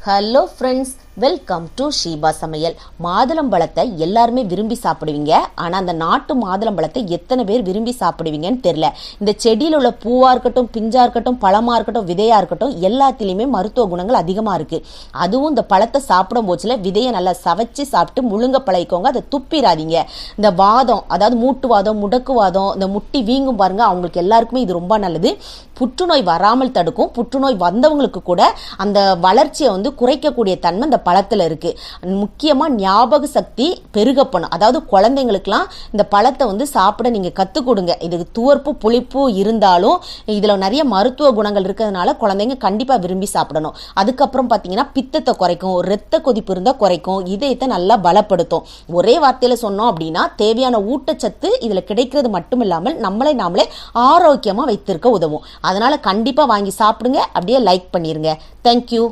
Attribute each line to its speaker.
Speaker 1: Hello friends, welcome to Sheeba சமையல். மாதுளம்பழத்தை எல்லாருமே விரும்பி சாப்பிடுவீங்க. ஆனால் அந்த நாட்டு மாதுளம்பழத்தை எத்தனை பேர் விரும்பி சாப்பிடுவீங்கன்னு தெரியல. இந்த செடியில் உள்ள பூவாக இருக்கட்டும், பிஞ்சாக இருக்கட்டும், பழமாக இருக்கட்டும், விதையாக இருக்கட்டும், எல்லாத்திலையுமே மருத்துவ குணங்கள் அதிகமாக இருக்குது. அதுவும் இந்த பழத்தை சாப்பிடும் போச்சுல விதையை நல்லா சவைச்சு சாப்பிட்டு முழுங்க பழகிக்கோங்க. அதை துப்பிடாதீங்க. இந்த வாதம், அதாவது மூட்டுவாதம், முடக்குவாதம், இந்த முட்டி வீங்கும் பாருங்க, அவங்களுக்கு எல்லாருக்குமே இது ரொம்ப நல்லது. புற்றுநோய் வராமல் தடுக்கும். புற்றுநோய் வந்தவங்களுக்கு கூட அந்த வளர்ச்சியை குறைக்கக்கூடிய தன்மை இந்த பழத்தில் இருக்கு. முக்கியமா ஞாபக சக்தி பெருகப்படும். அதாவது குழந்தைங்களுக்குலாம் இந்த பழத்தை சாப்பிட நீங்க கத்துக் கொடுங்க. இது துவர்ப்பு புளிப்பு இருந்தாலும் இதுல நிறைய மருத்துவ குணங்கள் இருக்கிறதுனால குழந்தைங்க கண்டிப்பா விரும்பி சாப்பிடணும். அதுக்கப்புறம் பாத்தீங்கன்னா பித்தத்தை குறைக்கும், இரத்த கொதிப்பு இருந்தா குறைக்கும், இதயத்தை நல்லா பலப்படுத்தும். ஒரே வார்த்தையில சொன்னோம் அப்படின்னா தேவையான ஊட்டச்சத்து இதுல கிடைக்கிறது மட்டும் இல்லாமல் நம்மளை நாமளே ஆரோக்கியமா வைத்திருக்க உதவும். அதனால கண்டிப்பா வாங்கி சாப்பிடுங்க. அப்படியே லைக் பண்ணிருங்க. தேங்க்யூ.